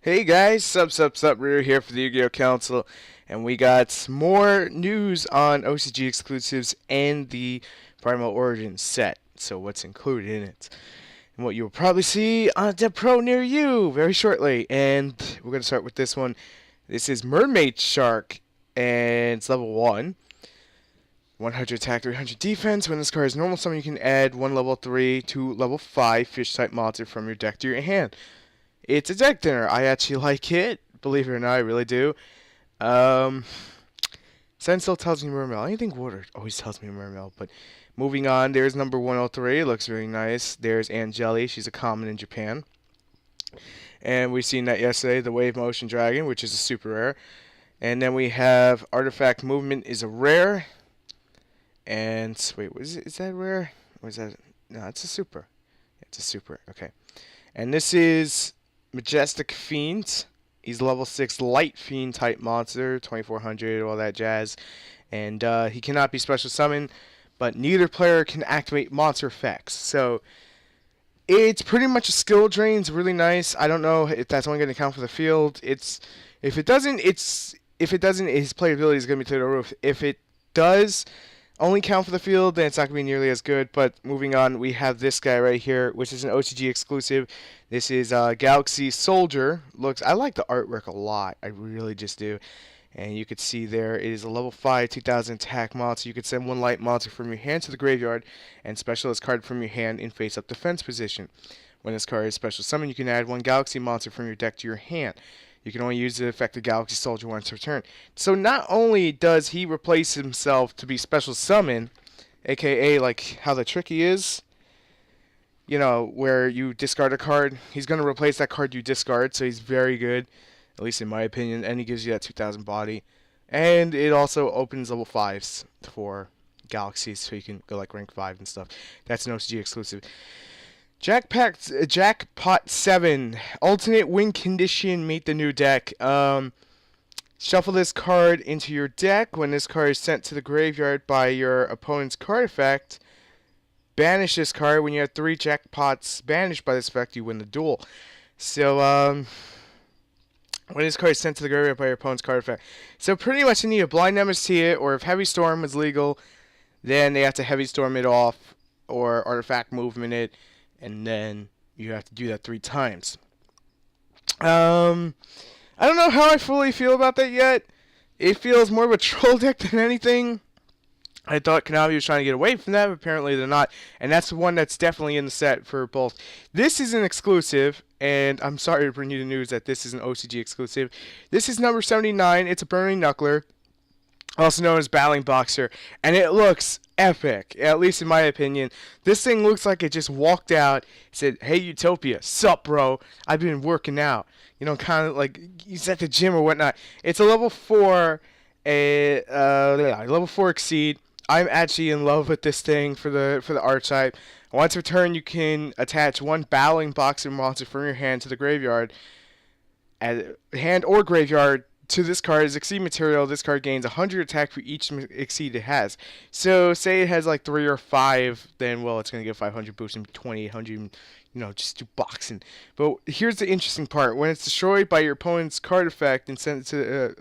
Hey guys, sup, we're here for the Yu-Gi-Oh! Council, and we got more news on OCG exclusives and the Primal Origin set. So what's included in it, and what you'll probably see on the Pro near you very shortly. And we're going to start with this one. This is Mermaid Shark, and it's level 1. 100 attack, 300 defense. When this card is normal summon, you can add one level 3 to level 5 fish-type monster from your deck to your hand. It's a deck dinner. I actually like it. Believe it or not, I really do. Sen still tells me Mermail. Anything water always tells me Mermail. But moving on, there's number 103. It looks really nice. There's Angeli. She's a common in Japan. And we've seen that yesterday. The Wave Motion Dragon, which is a super rare. And then we have Artifact Movement is a rare. And wait, is that rare? Or is that? No, it's a super. It's a super. Okay. And this is Majestic Fiend. He's level 6 light fiend type monster, 2400, all that jazz. And he cannot be special summoned, but neither player can activate monster effects. So it's pretty much a skill drain. It's really nice. I don't know if that's only going to count for the field. If it doesn't, his playability is going to be to the roof. If it does only count for the field, then it's not going to be nearly as good. But moving on, we have this guy right here, which is an OCG exclusive. This is Galaxy Soldier. I like the artwork a lot. I really just do. And you can see there, it is a level 5, 2000 attack monster. You can send one light monster from your hand to the graveyard and special this card from your hand in face-up defense position. When this card is special summoned, you can add one Galaxy monster from your deck to your hand. You can only use the effect of Galaxy Soldier once per turn. So not only does he replace himself to be special summon, aka like how the tricky is, you know, where you discard a card, he's going to replace that card you discard, so he's very good, at least in my opinion, and he gives you that 2000 body. And it also opens level 5s for Galaxies, so you can go like rank 5 and stuff. That's an OCG exclusive. Jackpot 7. Alternate win condition, meet the new deck. Shuffle this card into your deck. When this card is sent to the graveyard by your opponent's card effect, banish this card. When you have 3 jackpots banished by this effect, you win the duel. So, when this card is sent to the graveyard by your opponent's card effect. So, pretty much you need a Blind Amnesty it, or if Heavy Storm is legal, then they have to Heavy Storm it off, or Artifact Movement it, and then you have to do that 3 times. I don't know how I fully feel about that yet. It feels more of a troll deck than anything. I thought Konami was trying to get away from that, but apparently they're not. And that's the one that's definitely in the set for both. This is an exclusive, and I'm sorry to bring you the news that this is an OCG exclusive. This is number 79. It's a Burning Knuckler, also known as Battling Boxer, and it looks epic, at least in my opinion. This thing looks like it just walked out, said, "Hey Utopia, sup bro, I've been working out." You know, kind of like he's at the gym or whatnot. It's a level 4, level 4 Exceed. I'm actually in love with this thing for the art type. Once per turn, you can attach one Battling Boxer monster from your hand to the graveyard, hand or graveyard, to this card as Exceed material. This card gains 100 attack for each Exceed it has. So say it has like 3 or 5, then well, it's going to get 500 boost and 2800, you know, just do boxing. But here's the interesting part. When it's destroyed by your opponent's card effect and sent to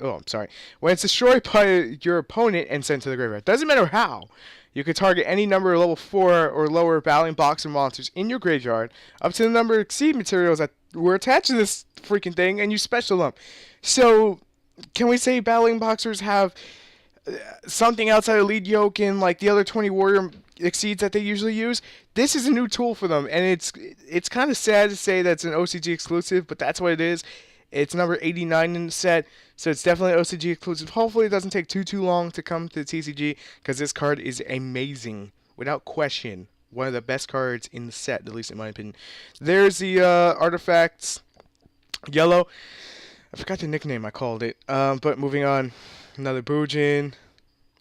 when it's destroyed by your opponent and sent to the graveyard, doesn't matter how, you can target any number of level 4 or lower Battling Boxer monsters in your graveyard up to the number of Exceed materials that were attached to this freaking thing, and you special them. So can we say Battling Boxers have something outside of lead yoke and like the other 20 warrior exceeds that they usually use? This is a new tool for them, and it's kind of sad to say that it's an OCG exclusive, but that's what it is. It's number 89 in the set, so it's definitely an OCG exclusive. Hopefully it doesn't take too long to come to the TCG, because this card is amazing, without question. One of the best cards in the set, at least in my opinion. There's the artifacts, yellow. I forgot the nickname I called it. But moving on, another Bujin,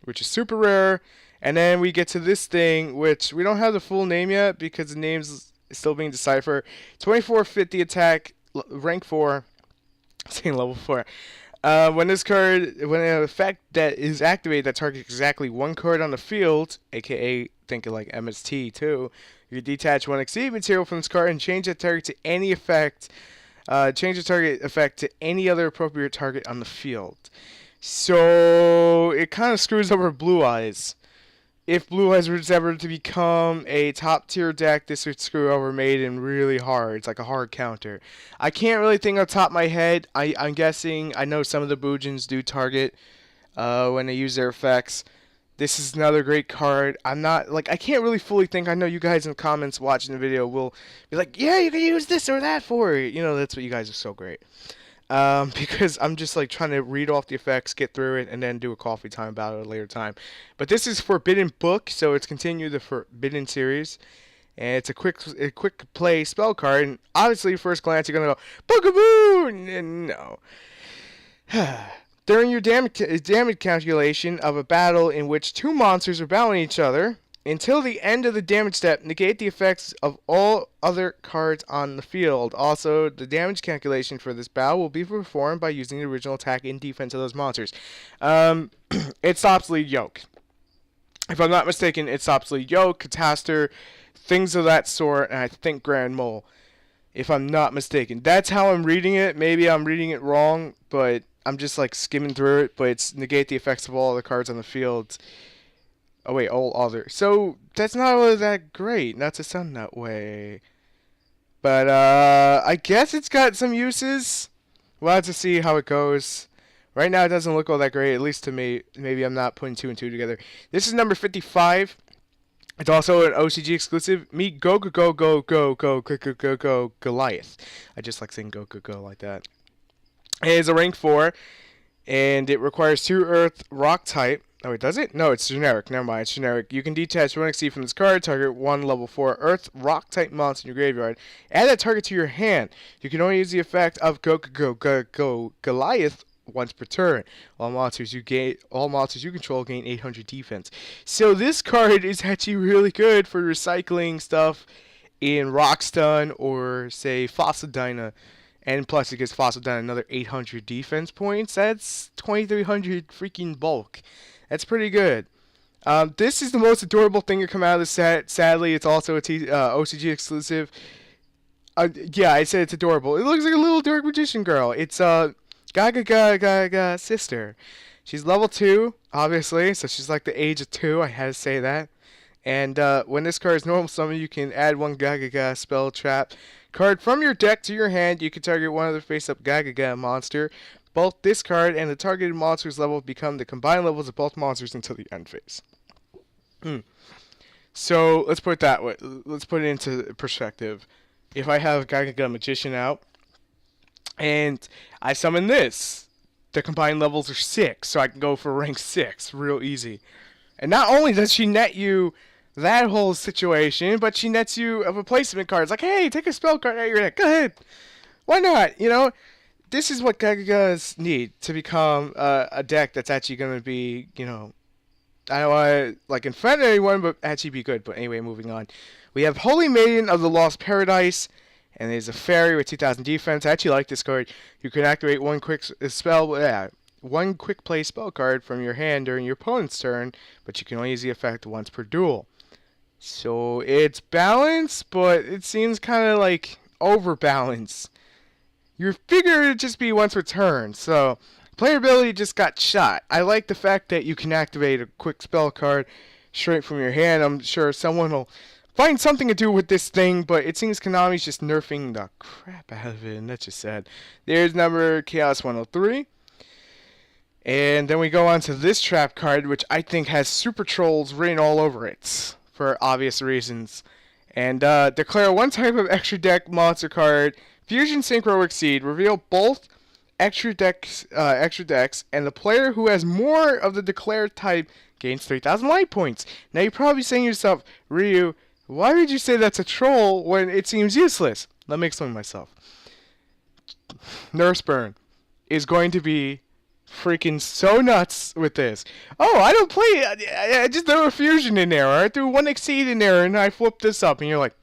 which is super rare. And then we get to this thing, which we don't have the full name yet because the name's still being deciphered. 2450 attack, rank 4, saying level 4. When an effect that is activated that targets exactly one card on the field, aka think of like MST too, you detach one Exceed material from this card and change that target to any effect Change the target effect to any other appropriate target on the field. So it kind of screws over Blue Eyes. If Blue Eyes was ever to become a top tier deck, this would screw over Maiden really hard. It's like a hard counter. I can't really think off the top of my head. I'm guessing, I know some of the Boojins do target when they use their effects. This is another great card. I'm not, like, I can't really fully think. I know you guys in the comments watching the video will be like, yeah, you can use this or that for it. You know, that's what you guys are so great. Because I'm just like trying to read off the effects, get through it, and then do a coffee time about it at a later time. But this is Forbidden Book, so it's continued the Forbidden series, and it's a quick play spell card. And obviously, first glance, you're gonna go Boogaboo, and no. During your damage calculation of a battle in which two monsters are battling each other, until the end of the damage step, negate the effects of all other cards on the field. Also, the damage calculation for this battle will be performed by using the original attack and defense of those monsters. It stops Lead Yoke. If I'm not mistaken, it stops Lead Yoke, Catastor, things of that sort, and I think Grand Mole. If I'm not mistaken. That's how I'm reading it. Maybe I'm reading it wrong, but I'm just like skimming through it. But it's negate the effects of all other cards on the field. Oh wait, all other. So that's not really that great, not to sound that way. But I guess it's got some uses. We'll have to see how it goes. Right now it doesn't look all that great, at least to me. Maybe I'm not putting two and two together. This is number 55. It's also an OCG exclusive. Meet Go Goliath. I just like saying go like that. It is a rank 4, and it requires 2 Earth Rock type. Oh, wait, does it? No, it's generic. Never mind, it's generic. You can detach 1 XC from this card, target 1 level 4 Earth Rock type monster in your graveyard. Add that target to your hand. You can only use the effect of Go Goliath once per turn. All monsters you control gain 800 defense. So this card is actually really good for recycling stuff in Rockstun or say Fossil Dyna. And plus it gives Fossil Dyna another 800 defense points. That's 2300 freaking bulk. That's pretty good. This is the most adorable thing to come out of the set. Sadly, it's also a OCG exclusive. Yeah, I said it's adorable. It looks like a little Dark Magician girl. It's Gaga sister. She's level 2, obviously, so she's like the age of 2. I had to say that. And when this card is normal summon, you can add 1 Gaga spell trap card from your deck to your hand. You can target one other face-up Gaga monster. Both this card and the targeted monster's level become the combined levels of both monsters until the end phase. So let's put it that way. Let's put it into perspective. If I have Gaga Magician out and I summon this, the combined levels are 6, so I can go for rank 6 real easy. And not only does she net you that whole situation, but she nets you a replacement card. It's like, hey, take a spell card out of your deck. Go ahead. Why not? You know, this is what Gagagas need to become a deck that's actually going to be, you know, I don't want to, like, offend anyone, but actually be good. But anyway, moving on. We have Holy Maiden of the Lost Paradise, and there's a fairy with 2000 defense. I actually like this card. You can activate one quick play spell card from your hand during your opponent's turn, but you can only use the effect once per duel. So it's balanced, but it seems kind of like overbalanced. You figure it'd just be once per turn, so playability just got shot. I like the fact that you can activate a quick spell card straight from your hand. I'm sure someone will find something to do with this thing, but it seems Konami's just nerfing the crap out of it, and that's just sad. There's number Chaos 103. And then we go on to this trap card, which I think has Super Trolls written all over it, for obvious reasons. And declare one type of extra deck monster card, Fusion Synchro Exceed. Reveal both extra decks, and the player who has more of the declared type gains 3,000 light points. Now you're probably saying to yourself, Ryu, why would you say that's a troll when it seems useless? Let me explain myself. Nurse Burn is going to be freaking so nuts with this. Oh, I don't play. I just threw a fusion in there, or I threw 1 exceed in there, and I flipped this up, and you're like,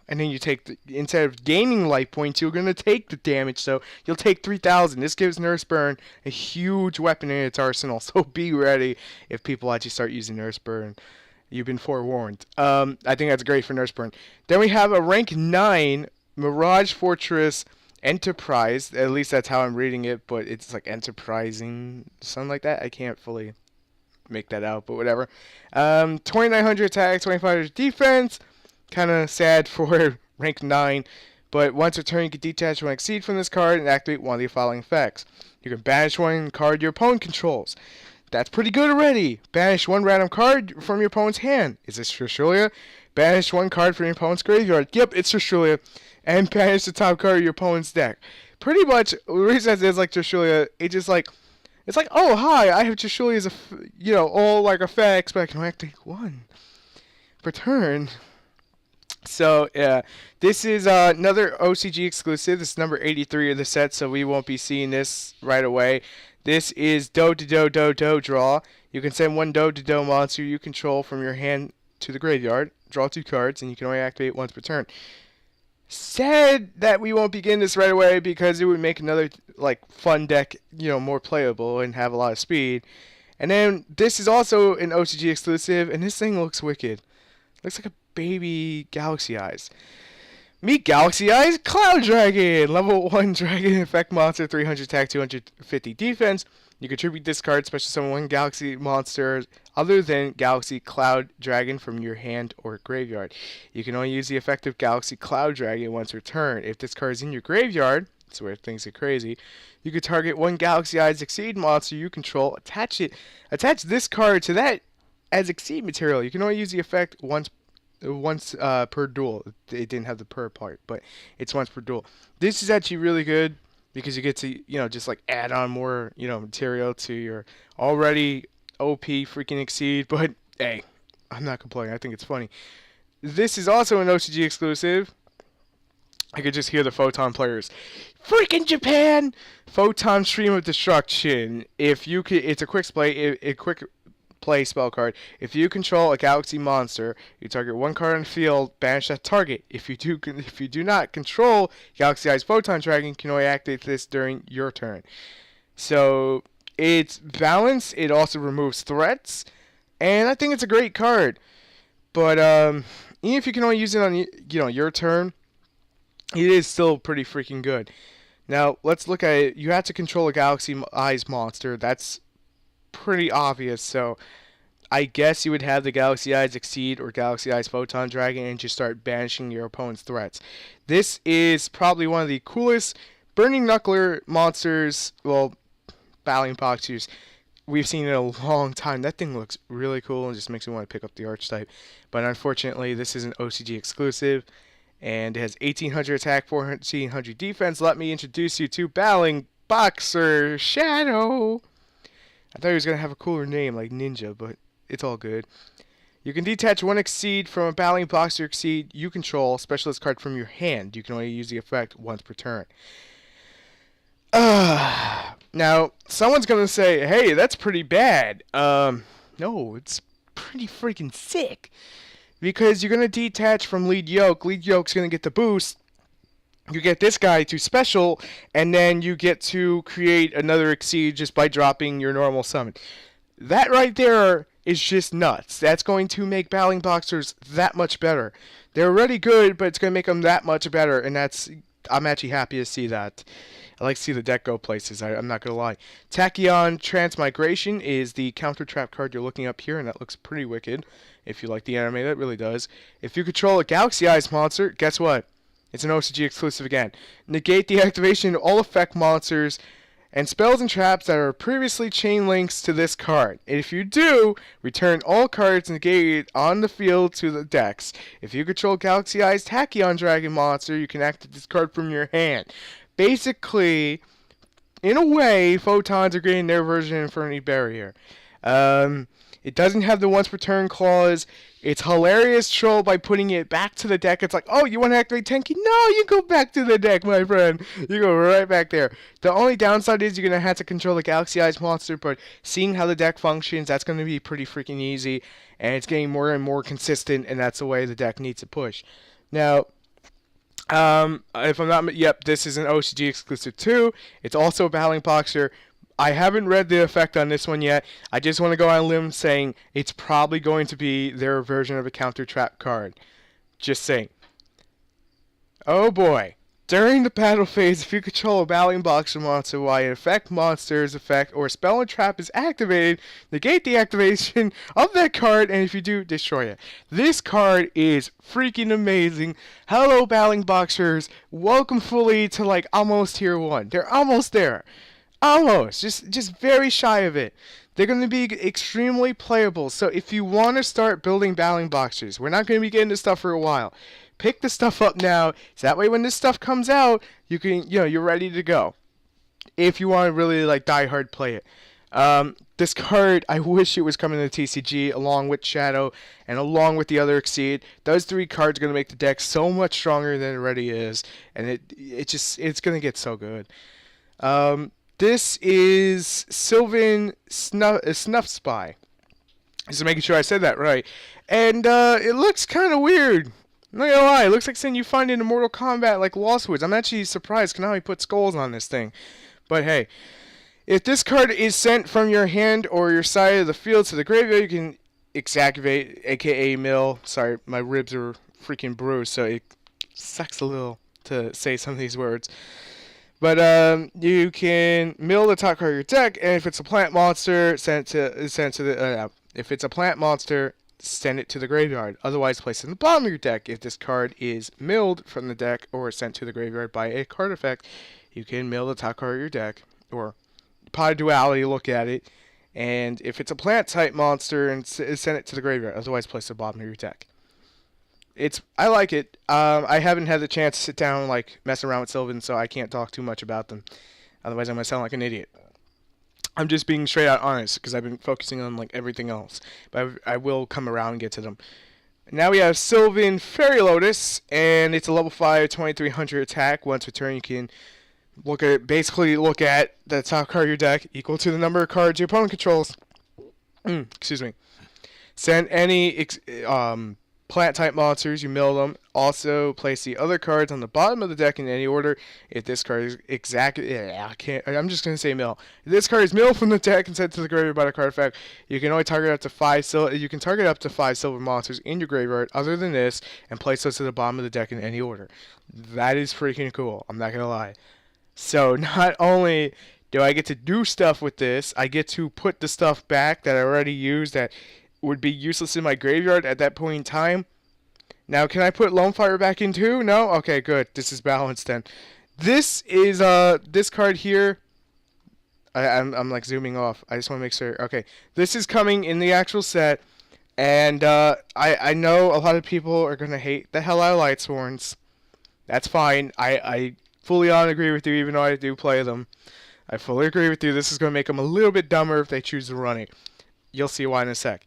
and then you take instead of gaining life points, you're gonna take the damage, so you'll take 3,000. This gives Nurse Burn a huge weapon in its arsenal, so be ready if people actually start using Nurse Burn. You've been forewarned. I think that's great for Nurse Burn. Then we have a rank 9 Mirage Fortress Enterprise. At least that's how I'm reading it, but it's like enterprising, something like that. I can't fully make that out, but whatever. 2,900 attack, 2,500 defense. Kind of sad for rank 9. But once returned, you can detach one Exceed from this card and activate one of the following effects. You can banish one card your opponent controls. That's pretty good already. Banish one random card from your opponent's hand. Is this Trishulia? Banish one card from your opponent's graveyard. Yep, it's Trishulia. And banish the top card of your opponent's deck. Pretty much, the reason it is like Trishulia, it's just like, it's like, oh, hi, I have Trishulia's, all like effects, but I can only activate one per turn. So, yeah, this is another OCG exclusive. This is number 83 of the set, so we won't be seeing this right away. This is Do draw. You can send one Do monster you control from your hand to the graveyard, draw 2 cards, and you can only activate once per turn. Sad that we won't begin this right away because it would make another like fun deck, more playable and have a lot of speed. And then this is also an OCG exclusive, and this thing looks wicked. Looks like a baby Galaxy Eyes. Meet Galaxy Eyes Cloud Dragon! Level 1 Dragon Effect Monster, 300 attack, 250 defense. You contribute this card, special summon one Galaxy monster other than Galaxy Cloud Dragon from your hand or graveyard. You can only use the effective Galaxy Cloud Dragon once returned. If this card is in your graveyard, that's where things get crazy, you can target one Galaxy Eyes Exceed monster you control, attach this card to that as Exceed material. You can only use the effect once per duel. It didn't have the per part, but it's once per duel. This is actually really good because you get to, just like add on more, material to your already OP freaking Exceed. But hey, I'm not complaining. I think it's funny. This is also an OCG exclusive. I could just hear the Photon players. Freaking Japan! Photon Stream of Destruction. If you could, it's a quick play spell card. If you control a Galaxy monster, you target one card on the field, banish that target. If you do not control Galaxy Eyes Photon Dragon, you can only activate this during your turn. So it's balanced. It also removes threats, and I think it's a great card. But even if you can only use it on your turn, it is still pretty freaking good. Now let's look at it. You have to control a Galaxy Eyes monster. That's pretty obvious, so I guess you would have the Galaxy Eyes Exceed or Galaxy Eyes Photon Dragon and just start banishing your opponent's threats. This is probably one of the coolest Burning Knuckler monsters, well, battling boxers we've seen in a long time. That thing looks really cool and just makes me want to pick up the Archetype. But unfortunately, this is an OCG exclusive, and it has 1,800 attack, 1,400 defense. Let me introduce you to Battling Boxer Shadow. I thought he was going to have a cooler name like Ninja, but it's all good. You can detach one Exceed from a Battling Boxer Exceed you control, specialist card from your hand. You can only use the effect once per turn. Now, someone's going to say, hey, that's pretty bad. No, it's pretty freaking sick. Because you're going to detach from Lead Yoke. Lead Yoke's going to get the boost. You get this guy to special, and then you get to create another Exceed just by dropping your normal summon. That right there is just nuts. That's going to make Battling Boxers that much better. They're already good, but it's going to make them that much better, and I'm actually happy to see that. I like to see the deck go places, I'm not going to lie. Tachyon Transmigration is the counter trap card you're looking up here, and that looks pretty wicked. If you like the anime, that really does. If you control a Galaxy Eyes monster, guess what? It's an OCG exclusive again. Negate the activation of all effect monsters and spells and traps that are previously chain links to this card. And if you do, return all cards negated on the field to the decks. If you control Galaxy Eyes Tachyon Dragon monster, you can activate this card from your hand. Basically, in a way, Photons are getting their version of Infernity Barrier. It doesn't have the once per turn clause. It's hilarious troll by putting it back to the deck. It's like, oh, you want to activate Tenki? No, you go back to the deck, my friend. You go right back there. The only downside is you're going to have to control the Galaxy Eyes monster, but seeing how the deck functions, that's going to be pretty freaking easy, and it's getting more and more consistent, and that's the way the deck needs to push. Now, if I'm not, yep, this is an OCG exclusive too. It's also a Battling Boxer. I haven't read the effect on this one yet. I just want to go on a limb saying it's probably going to be their version of a counter trap card. Just saying. Oh boy. During the battle phase, if you control a battling boxer monster while an effect monster's effect or spell and trap is activated, negate the activation of that card, and if you do, destroy it. This card is freaking amazing. Hello, battling boxers. Welcome fully to like almost tier 1. They're almost there. Almost. Just very shy of it. They're going to be extremely playable. So if you want to start building battling boxers, we're not going to be getting this stuff for a while. Pick the stuff up now, so that way when this stuff comes out, you can, you're ready to go. If you want to really like die hard play it. This card, I wish it was coming to TCG along with Shadow and along with the other Exceed. Those 3 cards are going to make the deck so much stronger than it already is, and it's going to get so good. This is Sylvan Snuff Spy. Just making sure I said that right. And it looks kind of weird. I'm not gonna lie, it looks like something you find in Mortal Kombat like Lost Woods. I'm actually surprised now he put skulls on this thing. But hey, if this card is sent from your hand or your side of the field to the graveyard, you can exactivate, aka mill. Sorry, my ribs are freaking bruised, so it sucks a little to say some of these words. But you can mill the top card of your deck, and if it's a plant monster, send it to the. If it's a plant monster, send it to the graveyard. Otherwise, place it in the bottom of your deck. If this card is milled from the deck or sent to the graveyard by a card effect, you can mill the top card of your deck, or Pot of Duality, look at it. And if it's a plant type monster, and send it to the graveyard. Otherwise, place it at the bottom of your deck. I like it. I haven't had the chance to sit down and like mess around with Sylvan, so I can't talk too much about them. Otherwise, I'm gonna sound like an idiot. I'm just being straight out honest because I've been focusing on like everything else, but I will come around and get to them. Now we have Sylvan Fairy Lotus, and it's a level 5, 2300 attack. Once per turn, you can basically look at the top card of your deck equal to the number of cards your opponent controls. Excuse me. Send any plant type monsters, you mill them. Also place the other cards on the bottom of the deck in any order. If this card is I'm just gonna say mill. If this card is milled from the deck and sent to the graveyard by the card effect, you can only target up to 5 silver monsters in your graveyard other than this, and place those to the bottom of the deck in any order. That is freaking cool, I'm not gonna lie. So not only do I get to do stuff with this, I get to put the stuff back that I already used that would be useless in my graveyard at that point in time. Now, can I put Lone Fire back in too? No? Okay, good. This is balanced then. This is, this card here. I'm like zooming off. I just want to make sure. Okay. This is coming in the actual set. And, I know a lot of people are going to hate the hell out of Lightsworns. That's fine. I fully on agree with you, even though I do play them. I fully agree with you. This is going to make them a little bit dumber if they choose to run it. You'll see why in a sec.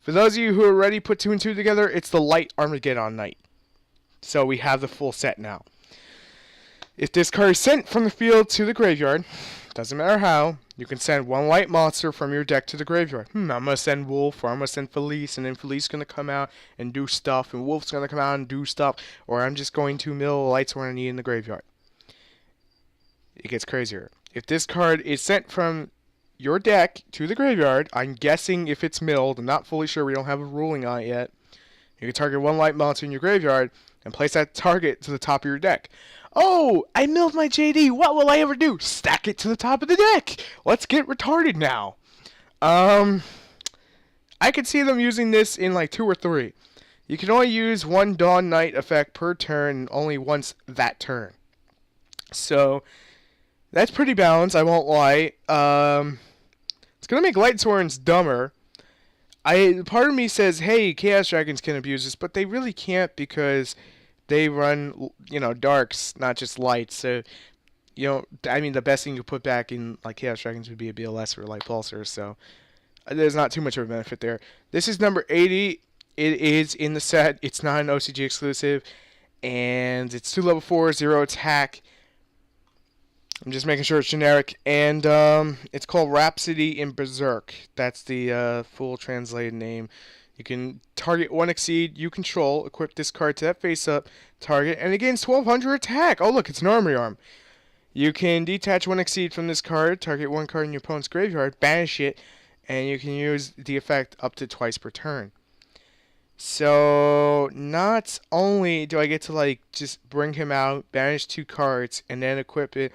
For those of you who already put 2 and 2 together, it's the Light Armageddon Knight. So we have the full set now. If this card is sent from the field to the graveyard, doesn't matter how, you can send 1 light monster from your deck to the graveyard. I'm going to send Wolf, or I'm going to send Felice, and then Felice is going to come out and do stuff, and Wolf's going to come out and do stuff, or I'm just going to mill lights when I need in the graveyard. It gets crazier. If this card is sent from your deck to the graveyard, I'm guessing if it's milled, I'm not fully sure, we don't have a ruling on it yet. You can target 1 light monster in your graveyard and place that target to the top of your deck. Oh, I milled my JD. What will I ever do? Stack it to the top of the deck. Let's get retarded now. I could see them using this in like 2 or 3. You can only use 1 Dawn Knight effect per turn, only once that turn. So that's pretty balanced, I won't lie. It's gonna make Lightsworns dumber. Part of me says, hey, Chaos Dragons can abuse this, but they really can't because they run, darks, not just lights. So, I mean, the best thing you put back in like Chaos Dragons would be a BLS or Light Pulsar. So there's not too much of a benefit there. This is number 80. It is in the set. It's not an OCG exclusive, and it's 2 level 4, 0 attack. I'm just making sure it's generic, and it's called Rhapsody in Berserk. That's the full translated name. You can target 1 Exceed you control, equip this card to that face-up target, and it gains 1200 attack. Oh, look, it's an armory arm. You can detach 1 Exceed from this card, target 1 card in your opponent's graveyard, banish it, and you can use the effect up to twice per turn. So not only do I get to like just bring him out, banish 2 cards, and then equip it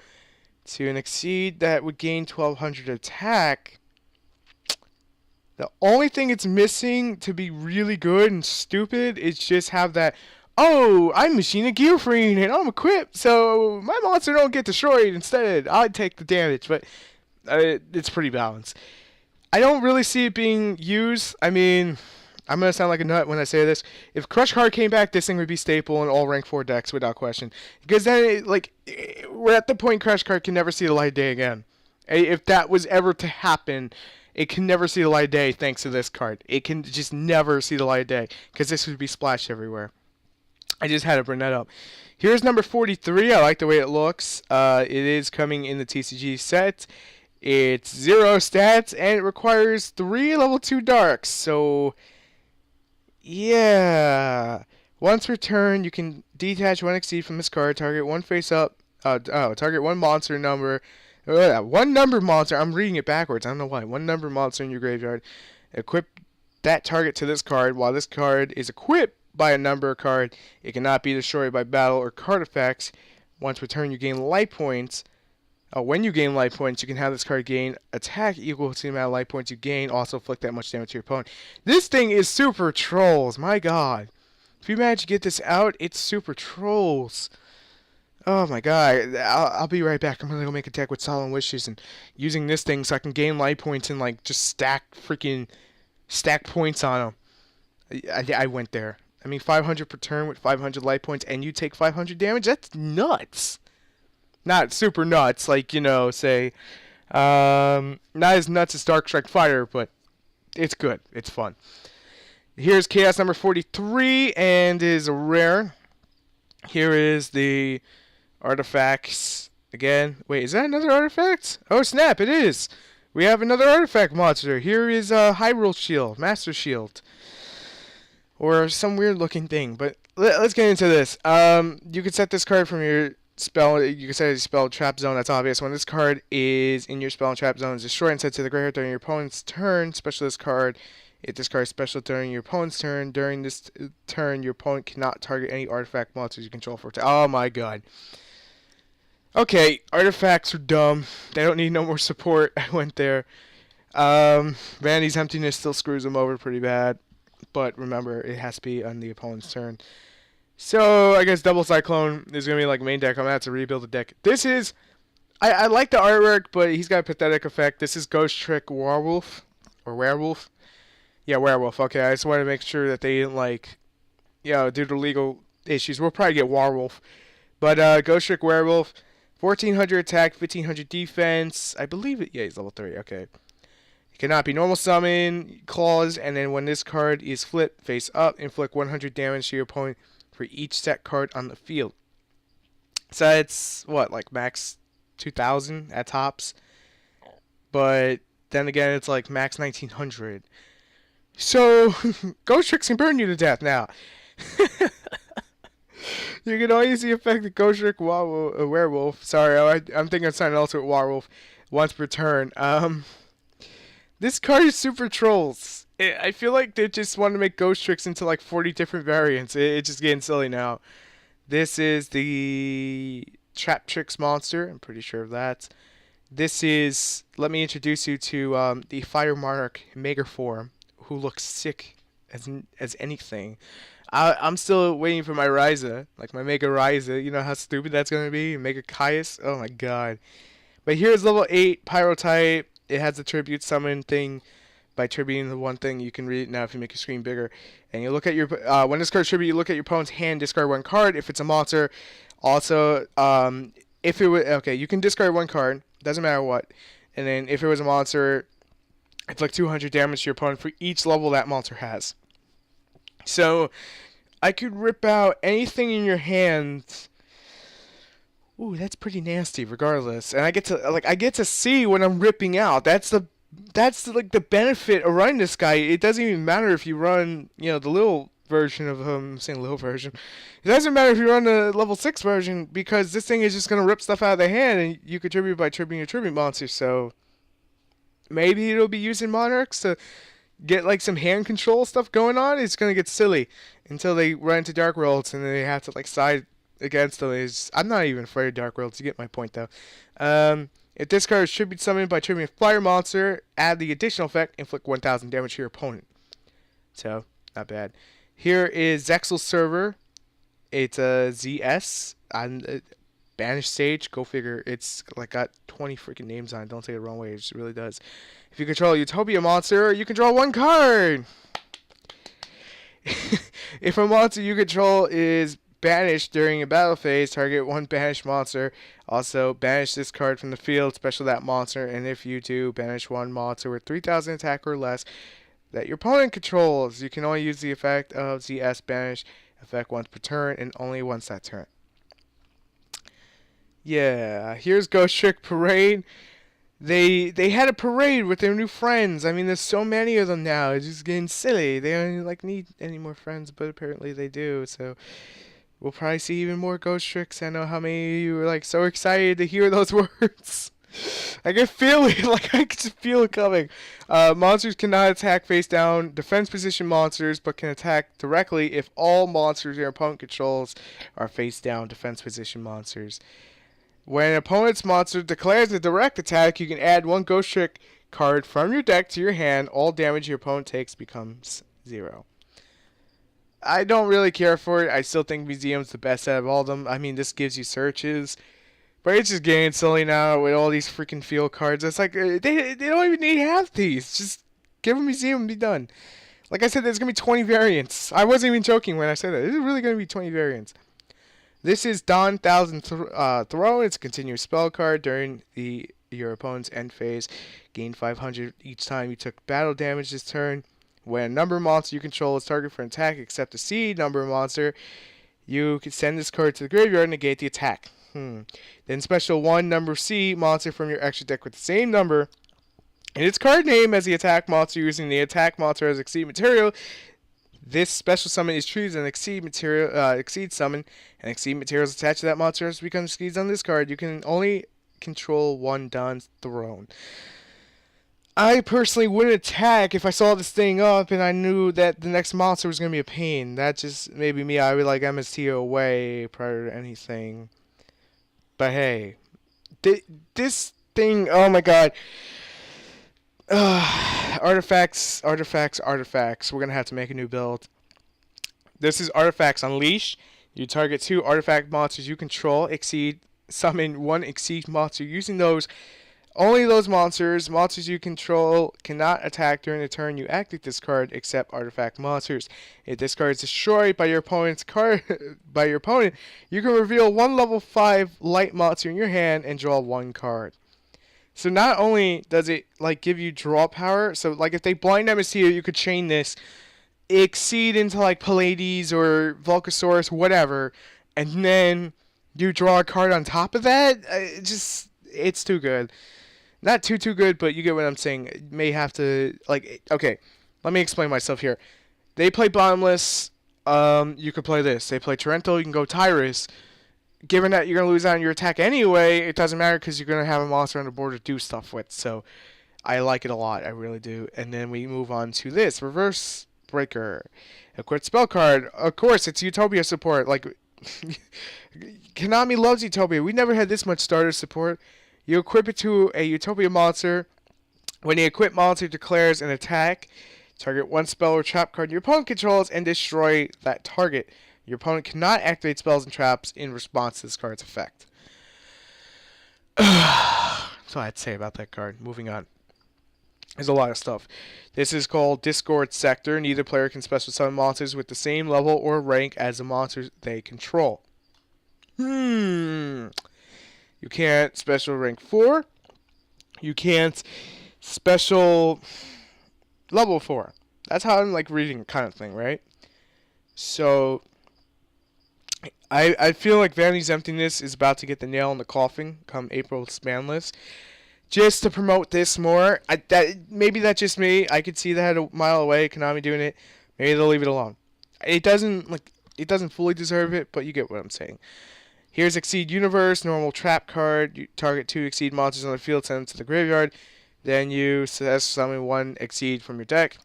to an exceed that would gain 1200 attack. The only thing it's missing to be really good and stupid is just have that, oh, I'm Machina Gearfriend and I'm equipped, so my monster don't get destroyed. Instead, I take the damage, but it's pretty balanced. I don't really see it being used. I mean, I'm going to sound like a nut when I say this. If Crush Card came back, this thing would be staple in all rank 4 decks without question. Because then, we're at the point Crush Card can never see the light of day again. If that was ever to happen, it can never see the light of day thanks to this card. It can just never see the light of day because this would be splashed everywhere. I just had to bring that up. Here's number 43. I like the way it looks. It is coming in the TCG set. It's 0 stats and it requires 3 level 2 darks. So, yeah. Once per turn, you can detach 1 exceed from this card. Target 1 face up. Target 1 monster number. 1 number monster. I'm reading it backwards. I don't know why. 1 number monster in your graveyard. Equip that target to this card. While this card is equipped by a number card, it cannot be destroyed by battle or card effects. Once per turn, you gain life points. When you gain life points, you can have this card gain attack equal to the amount of life points you gain. Also inflict that much damage to your opponent. This thing is super trolls. My god. If you manage to get this out, it's super trolls. Oh my god, I'll be right back. I'm gonna go make a deck with Solemn Wishes and using this thing so I can gain life points and like just stack points on them. I went there. I mean 500 per turn with 500 life points and you take 500 damage? That's nuts. Not super nuts, like, say, not as nuts as Dark Strike Fighter, but it's good. It's fun. Here's Chaos number 43 and is a rare. Here is the artifacts again. Wait, is that another artifact? Oh snap, it is. We have another artifact monster. Here is a Hyrule Shield, Master Shield, or some weird looking thing. But let's get into this. You can set this card from your spell. You can set a spell trap zone. That's obvious. When this card is in your spell and trap zone, is destroyed and set to the graveyard during your opponent's turn. Special this card. If this card is special during your opponent's turn, during this turn, your opponent cannot target any artifact monsters you control for. Oh my god. Okay, artifacts are dumb. They don't need no more support. I went there. Vanity's Emptiness still screws them over pretty bad. But remember, it has to be on the opponent's turn. So, I guess Double Cyclone is going to be like main deck. I'm going to have to rebuild the deck. This is... I like the artwork, but he's got a pathetic effect. This is Ghost Trick Werewolf. Or Werewolf. Yeah, Werewolf. Okay, I just want to make sure that they didn't, due to legal issues. We'll probably get Werewolf. But, Ghost Trick Werewolf... 1400 attack, 1500 defense. I believe it. Yeah, he's level 3. Okay. It cannot be normal summon, claws, and then when this card is flipped face up, inflict 100 damage to your opponent for each set card on the field. So it's what, like max 2000 at tops. But then again, it's like max 1900. So Ghost Tricks can burn you to death now. You can only see effective Ghost Trick Werewolf. Sorry, I'm thinking of something else with Werewolf. Once per turn. This card is super trolls. I feel like they just want to make Ghost Tricks into like 40 different variants. It's just getting silly now. This is the Trap Tricks monster. I'm pretty sure of that. This is... Let me introduce you to the Fire Monarch Mega Form, who looks sick as anything. I'm still waiting for my Ryza, like my Mega Ryza. You know how stupid that's going to be? Mega Caius? Oh my god. But here's level 8, Pyro type. It has the tribute summon thing. By tributing the one thing, you can read it now if you make your screen bigger. And you look at your... when this card's tribute, you look at your opponent's hand, discard 1 card. If it's a monster, also... if it was... Okay, you can discard 1 card. Doesn't matter what. And then if it was a monster, it's like 200 damage to your opponent for each level that monster has. So, I could rip out anything in your hand. Ooh, that's pretty nasty regardless. And I get to see what I'm ripping out. That's the benefit of running this guy. It doesn't even matter if you run, the little version of him. I'm saying little version. It doesn't matter if you run the level 6 version because this thing is just going to rip stuff out of the hand and you contribute by tributing your tribute monster. So, maybe it'll be used in Monarchs to get like some hand control stuff going on, it's gonna get silly until they run into Dark Worlds and then they have to like side against them. I'm not even afraid of Dark Worlds. You get my point though. If this card is tribute summoned by tributing a fire monster, add the additional effect, inflict 1,000 damage to your opponent. So not bad. Here is Zexal Server. It's a ZS on Banished Stage. Go figure. It's like got 20 freaking names on it. Don't take it the wrong way. It just really does. If you control a Utopia monster, you can draw one card. If a monster you control is banished during a battle phase, target one banished monster. Also, banish this card from the field, special that monster, and if you do, banish one monster with 3,000 attack or less that your opponent controls. You can only use the effect of ZS Banish effect once per turn, and only once that turn. Yeah, here's Ghost Trick Parade. They had a parade with their new friends. I mean, there's so many of them now. It's just getting silly. They don't like need any more friends, but apparently they do. So we'll probably see even more Ghost Tricks. I know how many of you were like so excited to hear those words. I can feel it. Like I can just feel it coming. Monsters cannot attack face down defense position monsters, but can attack directly if all monsters your opponent controls are face down defense position monsters. When an opponent's monster declares a direct attack, you can add one Ghost Trick card from your deck to your hand. All damage your opponent takes becomes 0. I don't really care for it. I still think Museum's the best out of all of them. I mean, this gives you searches. But it's just getting silly now with all these freaking field cards. It's like, they don't even need half these. Just give them Museum and be done. Like I said, there's going to be 20 variants. I wasn't even joking when I said that. There's really going to be 20 variants. This is Dawn Thousand Throne. It's a continuous spell card during your opponent's end phase. Gain 500 each time you took battle damage this turn. When a number monster you control is targeted for an attack except a seed number monster, you can send this card to the graveyard and negate the attack. Then special 1 number C monster from your extra deck with the same number and its card name as the attack monster using the attack monster as exceed material. This special summon is treated as an exceed summon, and exceed materials attached to that monster has become exceeds on this card. You can only control one Dawn's Throne. I personally wouldn't attack if I saw this thing up and I knew that the next monster was going to be a pain. That just maybe me. I would like MST away prior to anything. But hey, this thing, oh my god. Artifacts. We're going to have to make a new build. This is Artifacts Unleash. You target 2 artifact monsters you control. Summon 1 exceed monster. Using those, only those monsters you control cannot attack during the turn you activate this card except artifact monsters. If this card is destroyed by your opponent's card you can reveal 1 level 5 light monster in your hand and draw 1 card. So not only does it like give you draw power, so like if they blind MST, you could chain this, exceed into like Pallades or Volcasaurus, whatever, and then you draw a card on top of that. It's too good. Not too good, but you get what I'm saying. It may have to like okay. Let me explain myself here. They play Bottomless. You could play this. They play Torrential. You can go Tyrus. Given that you're going to lose out on your attack anyway, it doesn't matter because you're going to have a monster on the board to do stuff with. So I like it a lot. I really do. And then we move on to this. Reverse Breaker. Equip spell card. Of course, it's Utopia support. Like, Konami loves Utopia. We never had this much starter support. You equip it to a Utopia monster. When the equipped monster declares an attack, target 1 spell or trap card your opponent controls and destroy that target. Your opponent cannot activate spells and traps in response to this card's effect. That's all I had to say about that card. Moving on. There's a lot of stuff. This is called Discord Sector. Neither player can special summon monsters with the same level or rank as the monsters they control. You can't special rank 4. You can't special level 4. That's how I'm like reading kind of thing, right? So I feel like Vanity's Emptiness is about to get the nail in the coffin come April's ban list. Just to promote this more. Maybe that's just me. I could see that a mile away, Konami doing it. Maybe they'll leave it alone. It doesn't fully deserve it, but you get what I'm saying. Here's Exceed Universe, normal trap card. You target 2 Exceed monsters on the field, send them to the graveyard. Then you summon 1 Exceed from your deck.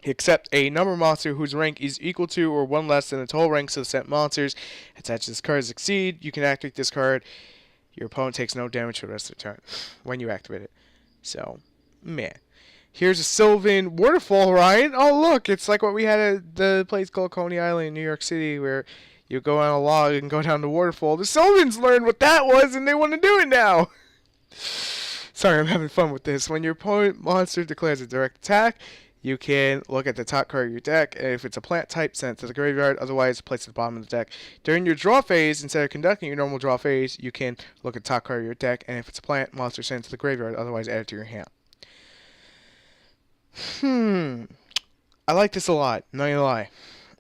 except a number monster whose rank is equal to or one less than the total ranks of the set monsters attached to this card succeed. You can activate this card. Your opponent takes no damage for the rest of the turn when you activate it. So, man. Here's a Sylvan waterfall ride. Oh, look, it's like what we had at the place called Coney Island in New York City, where you go on a log and go down the waterfall. The Sylvans learned what that was, and they want to do it now. Sorry, I'm having fun with this. When your opponent monster declares a direct attack, you can look at the top card of your deck, and if it's a plant type, send it to the graveyard. Otherwise, place it at the bottom of the deck. During your draw phase, instead of conducting your normal draw phase, you can look at the top card of your deck, and if it's a plant monster, send it to the graveyard. Otherwise, add it to your hand. I like this a lot. Not gonna lie.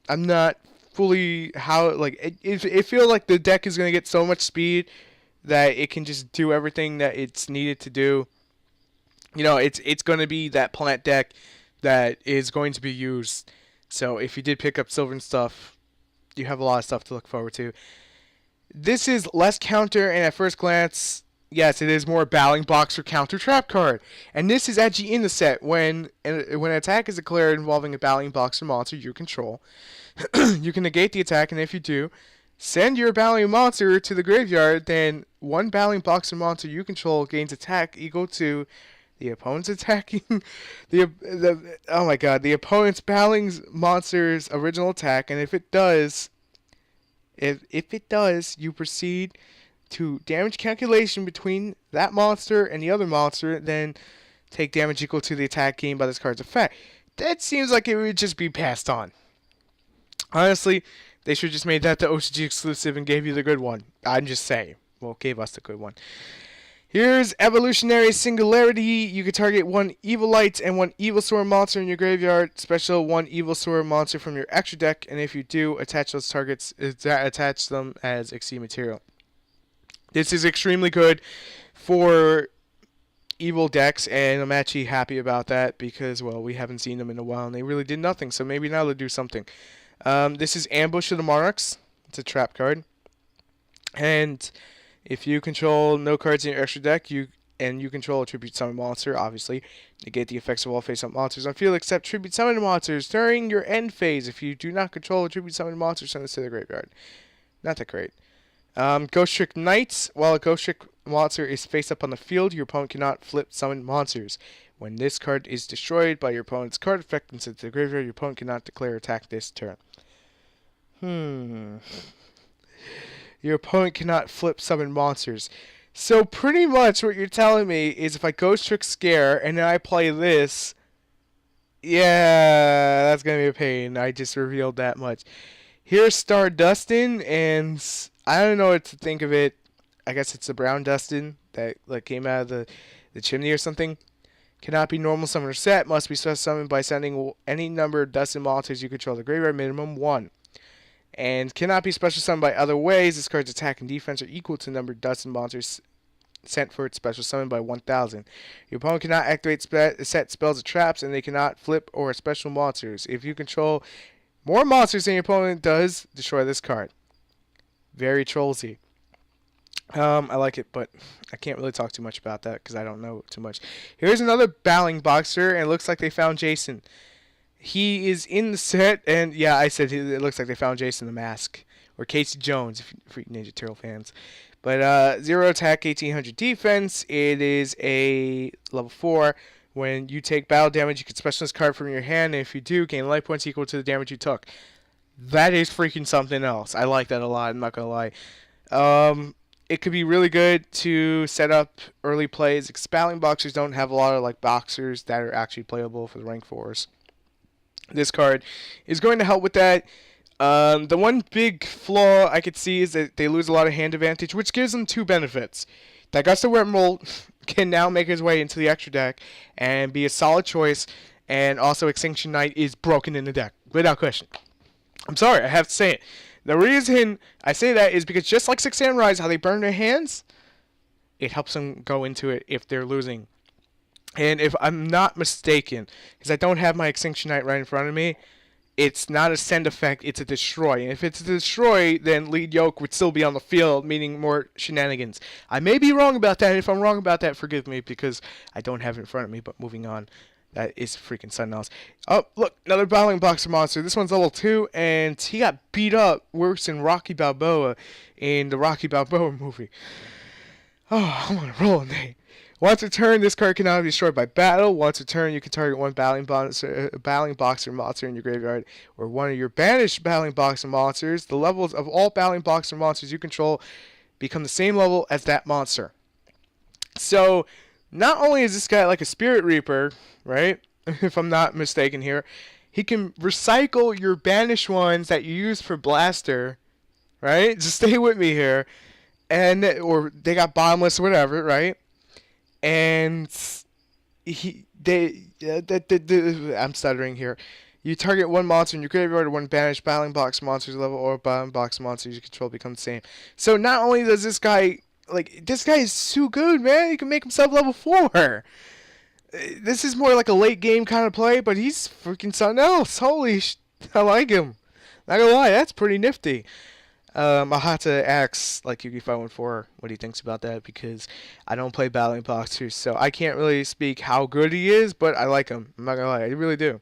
I'm not fully it feels like the deck is gonna get so much speed that it can just do everything that it's needed to do. You know, it's gonna be that plant deck that is going to be used. So if you did pick up Sylvan stuff, you have a lot of stuff to look forward to. This is less counter, and at first glance, yes, it is more battling box or counter trap card. And this is actually in the set when an attack is declared involving a battling box or monster you control. You can negate the attack, and if you do, send your battling monster to the graveyard. Then one battling box or monster you control gains attack equal to the opponent's attacking the opponent's battling monster's original attack, and if it does, you proceed to damage calculation between that monster and the other monster, then take damage equal to the attack gained by this card's effect. That seems like it would just be passed on. Honestly, they should have just made that the OCG exclusive and gave you the good one. I'm just saying. Well, gave us the good one. Here's Evolutionary Singularity. You can target one Evil Light and one Evil Sword monster in your graveyard. Special one Evil Sword monster from your extra deck, and if you do, attach those targets, attach them as Exceed material. This is extremely good for evil decks, and I'm actually happy about that because, well, we haven't seen them in a while, and they really did nothing, so maybe now they'll do something. This is Ambush of the Monarchs. It's a trap card. And if you control no cards in your extra deck, you control a Tribute Summon monster, obviously, negate the effects of all face-up monsters on field except Tribute Summon monsters during your end phase. If you do not control a Tribute Summon monster, send this to the graveyard. Not that great. Ghost Trick Knights. While a Ghost Trick monster is face up on the field, your opponent cannot flip summon monsters. When this card is destroyed by your opponent's card effect and sent to the graveyard, your opponent cannot declare attack this turn. Your opponent cannot flip summon monsters. So pretty much what you're telling me is if I Ghost Trick Scare and then I play this, yeah, that's going to be a pain. I just revealed that much. Here's Star Dustin, and I don't know what to think of it. I guess it's the brown Dustin that came out of the chimney or something. Cannot be normal summoned or set. Must be special summoned by sending any number of Dustin monsters you control to the graveyard, minimum 1. And cannot be special summoned by other ways. This card's attack and defense are equal to the number of Dustin monsters sent for its special summon by 1,000. Your opponent cannot activate set spells or traps, and they cannot flip or special monsters. If you control more monsters than your opponent does, destroy this card. Very trollsy. I like it, but I can't really talk too much about that because I don't know too much. Here's another battling boxer, and it looks like they found Jason. He is in the set, and yeah, I said it looks like they found Jason the Mask. Or Casey Jones, if you Ninja Turtle fans. But 0 attack, 1800 defense. It is a level 4. When you take battle damage, you can special this card from your hand, and if you do, gain life points equal to the damage you took. That is freaking something else. I like that a lot, I'm not going to lie. It could be really good to set up early plays. Because battling boxers don't have a lot of boxers that are actually playable for the rank 4s. This card is going to help with that. The one big flaw I could see is that they lose a lot of hand advantage, which gives them 2 benefits. Dagusta Wormhole can now make his way into the extra deck and be a solid choice, and also Extinction Knight is broken in the deck, without question. I'm sorry, I have to say it. The reason I say that is because just like Six Samurais, how they burn their hands, it helps them go into it if they're losing. And if I'm not mistaken, because I don't have my Extinction Knight right in front of me, it's not a send effect, it's a destroy. And if it's a destroy, then lead yoke would still be on the field, meaning more shenanigans. I may be wrong about that, and if I'm wrong about that, forgive me, because I don't have it in front of me, but moving on. That is freaking something else. Oh, look, another battling boxer monster. This one's level 2, and he got beat up worse than Rocky Balboa in the Rocky Balboa movie. Oh, I'm on a roll today. Once a turn, this card cannot be destroyed by battle. Once a turn, you can target one battling boxer monster in your graveyard or one of your banished battling boxer monsters. The levels of all battling boxer monsters you control become the same level as that monster. So, not only is this guy like a Spirit Reaper, right? If I'm not mistaken here, he can recycle your banished ones that you use for Blaster, right? Just stay with me here. And or they got bottomless or whatever, right? And I'm stuttering here. You target one monster in your graveyard or one banished battling box monster's level or battling box monsters you control become the same. So not only does this guy this guy is so good, man. He can make himself level 4. This is more like a late game kind of play, but he's freaking something else. I like him. Not gonna lie, that's pretty nifty. I'll have to ask like Yugi514 what he thinks about that because I don't play battling boxers, so I can't really speak how good he is, but I like him. I'm not gonna lie, I really do.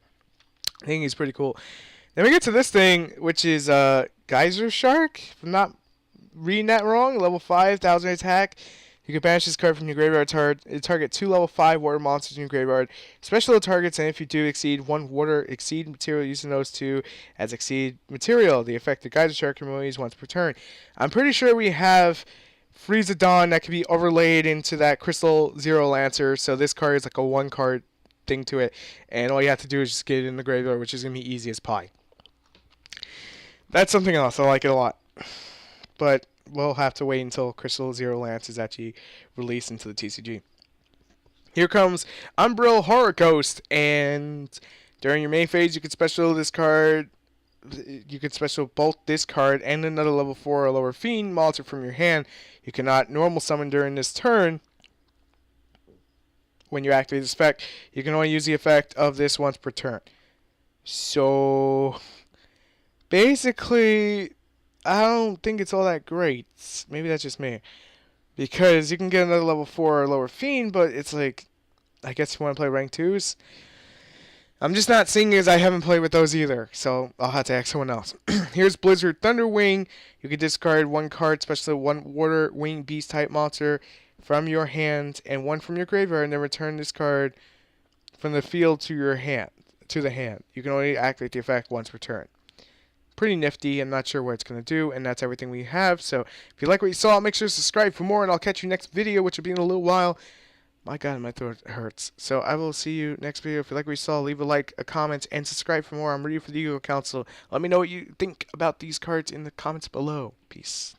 I think he's pretty cool. Then we get to this thing, which is Geyser Shark. If I'm not reading that wrong, level 5, 1000 attack. You can banish this card from your graveyard. Target 2 level 5 water monsters in your graveyard. Special targets, and if you do exceed 1 water exceed material using those 2 as exceed material. The effect of Geyser Shark can be used once per turn. I'm pretty sure we have Frieza Dawn that can be overlaid into that Crystal Zero Lancer, so this card is like a 1 card thing to it, and all you have to do is just get it in the graveyard, which is going to be easy as pie. That's something else. I like it a lot. But we'll have to wait until Crystal Zero Lance is actually released into the TCG. Here comes Umbril Horror Ghost, and during your main phase, you can special this card. You can special both this card and another level 4 or lower Fiend monster from your hand. You cannot normal summon during this turn. When you activate this effect, you can only use the effect of this once per turn. So, basically, I don't think it's all that great. Maybe that's just me. Because you can get another level 4 or lower Fiend, but it's like, I guess you want to play rank 2s. I'm just not seeing as I haven't played with those either, so I'll have to ask someone else. Here's Blizzard Thunderwing. You can discard 1 card, especially 1 Water Wing Beast type monster from your hand and 1 from your graveyard, and then return this card from the field to your hand. You can only activate the effect once per turn. Pretty nifty. I'm not sure what it's going to do, and that's everything we have. So if you like what you saw, make sure to subscribe for more, and I'll catch you next video, which will be in a little while. My God, my throat hurts. So I will see you next video. If you like what you saw, leave a like, a comment, and subscribe for more. I'm ready for the Yu-Gi-Oh! Council. Let me know what you think about these cards in the comments below. Peace.